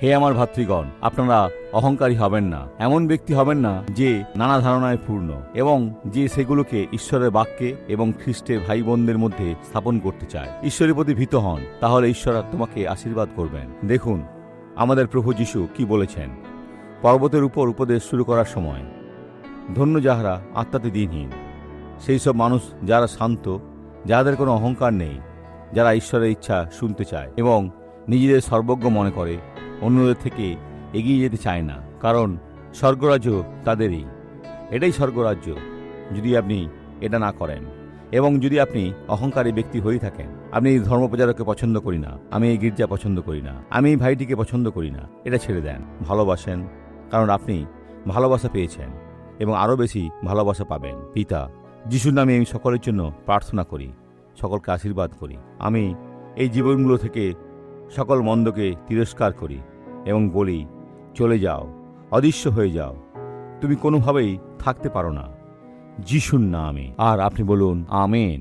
হে আমার ভাতৃগণ, আপনারা অহংকারী হবেন না, এমন ব্যক্তি হবেন না যে নানা ধারণায় পূর্ণ এবং যে সেগুলোকে ঈশ্বরের বাক্যে এবং খ্রিস্টের ভাই বোনদের মধ্যে স্থাপন করতে চায়। ঈশ্বরের প্রতি ভীত হন, তাহলে ঈশ্বর তোমাকে আশীর্বাদ করবেন। দেখুন আমাদের প্রভু যীশু কি বলেছেন পর্বতের উপর উপদেশ শুরু করার সময়, ধন্য যাহারা আত্মাতে দিনহীন, সেই সব মানুষ যারা শান্ত, যাদের কোনো অহংকার নেই, যারা ঈশ্বরের ইচ্ছা শুনতে চায় এবং নিজেদের সর্বজ্ঞ মনে করে, অন্যদের থেকে এগিয়ে যেতে চায় না, কারণ স্বর্গরাজ্য তাদেরই। এটাই স্বর্গরাজ্য যদি আপনি এটা না করেন। এবং যদি আপনি অহংকারী ব্যক্তি হয়ে থাকেন, আপনি এই ধর্মপ্রচারককে পছন্দ করি না, আমি এই গির্জা পছন্দ করি না, আমি এই ভাইটিকে পছন্দ করি না, এটা ছেড়ে দেন। ভালোবাসেন, কারণ আপনি ভালোবাসা পেয়েছেন এবং আরও বেশি ভালোবাসা পাবেন। পিতা যিশুর নামে আমি সকলের জন্য প্রার্থনা করি, সকলকে আশীর্বাদ করি। আমি এই জীবনগুলো থেকে সকল মন্দকে তিরস্কার করি এবং বলি, চলে যাও, অদৃশ্য হয়ে যাও, তুমি কোনোভাবেই থাকতে পারো না, যিশুর নামে। আর আপনি বলুন আমেন।